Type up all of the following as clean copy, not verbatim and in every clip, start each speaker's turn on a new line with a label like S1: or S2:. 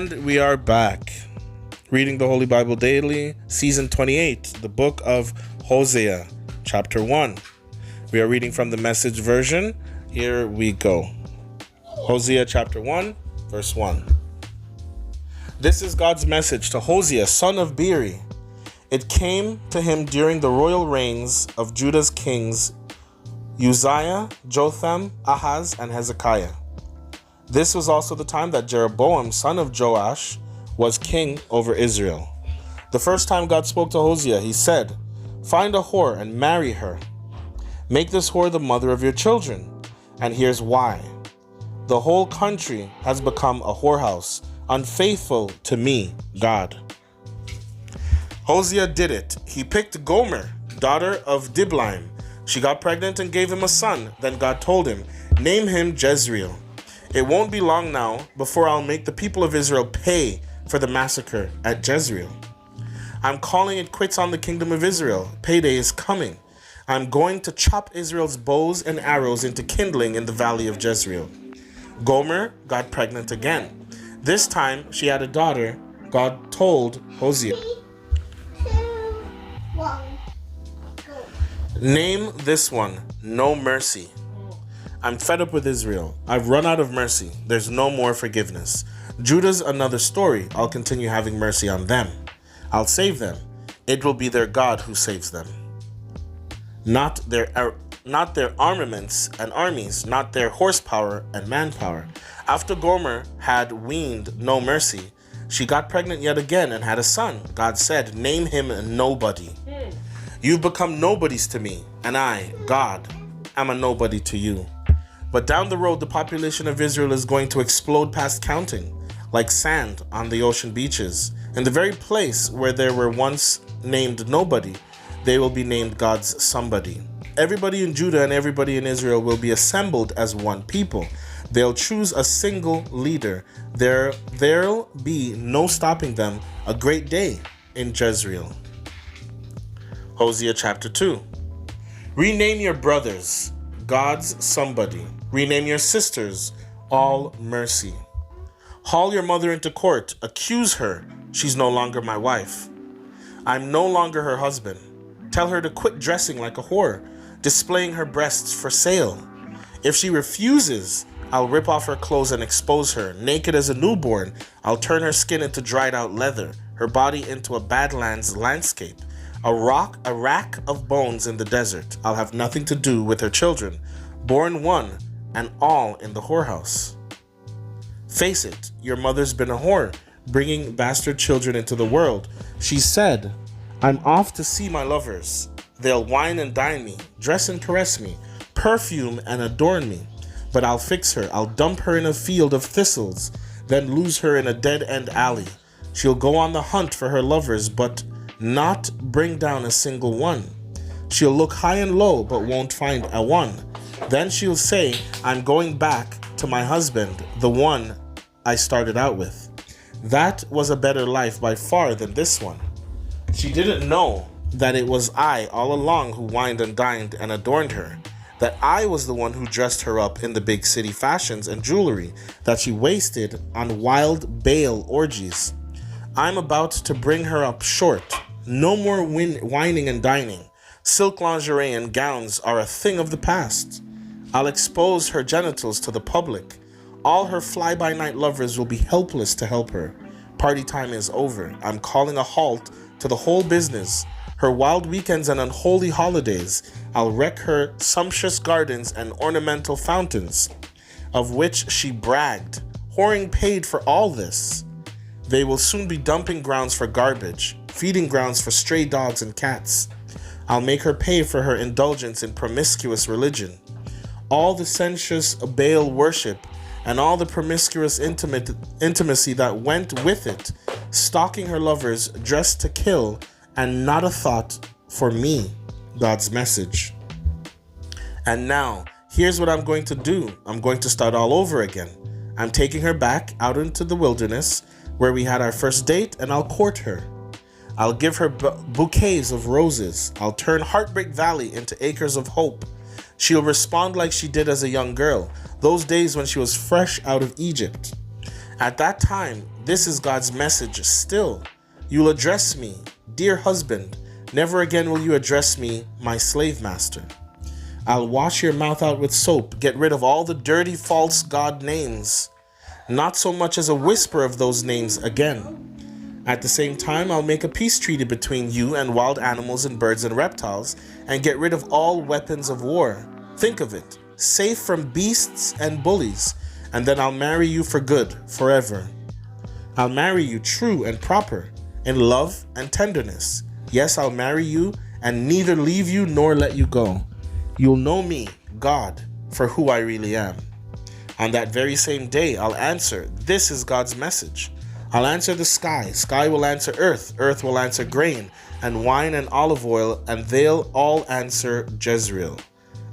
S1: And we are back, reading the Holy Bible Daily, Season 28, the Book of Hosea, Chapter 1. We are reading from the Message version. Here we go. Hosea chapter 1, verse 1. This is God's message to Hosea, son of Beeri. It came to him during the royal reigns of Judah's kings Uzziah, Jotham, Ahaz, and Hezekiah. This was also the time that Jeroboam, son of Joash, was king over Israel. The first time God spoke to Hosea, he said, "Find a whore and marry her. Make this whore the mother of your children." And here's why. The whole country has become a whorehouse, unfaithful to me, God. Hosea did it. He picked Gomer, daughter of Diblaim. She got pregnant and gave him a son. Then God told him, "Name him Jezreel. It won't be long now before I'll make the people of Israel pay for the massacre at Jezreel. I'm calling it quits on the kingdom of Israel. Payday is coming. I'm going to chop Israel's bows and arrows into kindling in the valley of Jezreel." Gomer got pregnant again. This time she had a daughter. God told Hosea, "Name this one No Mercy. I'm fed up with Israel. I've run out of mercy. There's no more forgiveness. Judah's another story. I'll continue having mercy on them. I'll save them. It will be their God who saves them. Not their armaments and armies, not their horsepower and manpower." After Gomer had weaned No Mercy, she got pregnant yet again and had a son. God said, "Name him Nobody. You've become nobodies to me, and I, God, am a nobody to you." But down the road, the population of Israel is going to explode past counting, like sand on the ocean beaches. In the very place where they were once named nobody, they will be named God's somebody. Everybody in Judah and everybody in Israel will be assembled as one people. They'll choose a single leader. There'll be no stopping them. A great day in Jezreel. Hosea chapter 2. Rename your brothers, God's somebody. Rename your sisters, all mercy. Haul your mother into court. Accuse her. She's no longer my wife. I'm no longer her husband. Tell her to quit dressing like a whore, displaying her breasts for sale. If she refuses, I'll rip off her clothes and expose her. Naked as a newborn, I'll turn her skin into dried out leather, her body into a badlands landscape, a rack of bones in the desert. I'll have nothing to do with her children, born one and all in the whorehouse. Face it, your mother's been a whore, bringing bastard children into the world. She said, "I'm off to see my lovers. They'll wine and dine me, dress and caress me, perfume and adorn me. But I'll fix her. I'll dump her in a field of thistles, then lose her in a dead-end alley. She'll go on the hunt for her lovers, but not bring down a single one. She'll look high and low, but won't find a one. Then she'll say, I'm going back to my husband, the one I started out with. That was a better life by far than this one." She didn't know that it was I all along who wined and dined and adorned her, that I was the one who dressed her up in the big city fashions and jewelry that she wasted on wild Baal orgies. I'm about to bring her up short. No more whining and dining. Silk lingerie and gowns are a thing of the past. I'll expose her genitals to the public. All her fly-by-night lovers will be helpless to help her. Party time is over. I'm calling a halt to the whole business. Her wild weekends and unholy holidays. I'll wreck her sumptuous gardens and ornamental fountains, of which she bragged. Whoring paid for all this. They will soon be dumping grounds for garbage, feeding grounds for stray dogs and cats. I'll make her pay for her indulgence in promiscuous religion. All the sensuous Baal worship and all the promiscuous intimacy that went with it, stalking her lovers dressed to kill, and not a thought for me, God's message. And now, here's what I'm going to do. I'm going to start all over again. I'm taking her back out into the wilderness where we had our first date, and I'll court her. I'll give her bouquets of roses. I'll turn Heartbreak Valley into acres of hope. She'll respond like she did as a young girl, those days when she was fresh out of Egypt. At that time, This is God's message still. You'll address me, dear husband. Never again will you address me, my slave master. I'll wash your mouth out with soap, get rid of all the dirty false God names. Not so much as a whisper of those names again. At the same time, I'll make a peace treaty between you and wild animals and birds and reptiles, and get rid of all weapons of war. Think of it, safe from beasts and bullies, and then I'll marry you for good, forever. I'll marry you true and proper, in love and tenderness. Yes, I'll marry you and neither leave you nor let you go. You'll know me, God, for who I really am. On that very same day, I'll answer, this is God's message. I'll answer the sky, sky will answer earth, earth will answer grain, and wine and olive oil, and they'll all answer Jezreel.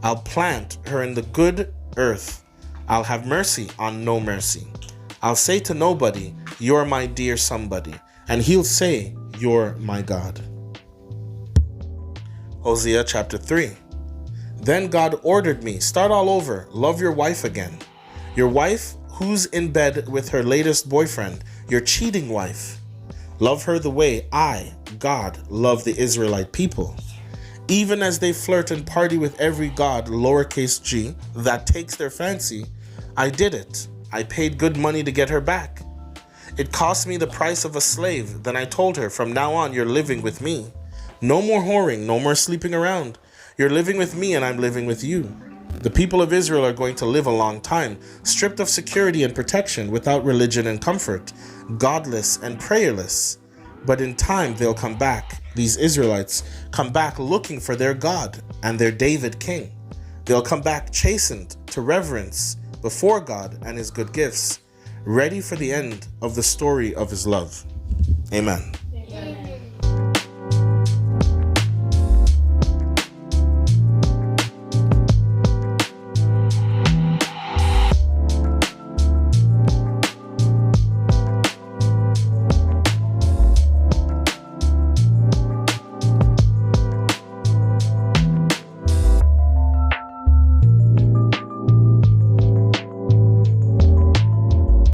S1: I'll plant her in the good earth. I'll have mercy on no mercy. I'll say to nobody, you're my dear somebody, and he'll say, you're my God. Hosea chapter 3. Then God ordered me, start all over, love your wife again. Your wife who's in bed with her latest boyfriend, your cheating wife. Love her the way I, God, love the Israelite people. Even as they flirt and party with every god, lowercase g, that takes their fancy, I did it. I paid good money to get her back. It cost me the price of a slave. Then I told her, from now on, you're living with me. No more whoring, no more sleeping around. You're living with me and I'm living with you. The people of Israel are going to live a long time, stripped of security and protection, without religion and comfort, godless and prayerless. But in time, they'll come back. These Israelites come back looking for their God and their David king. They'll come back chastened to reverence before God and his good gifts, ready for the end of the story of his love. Amen.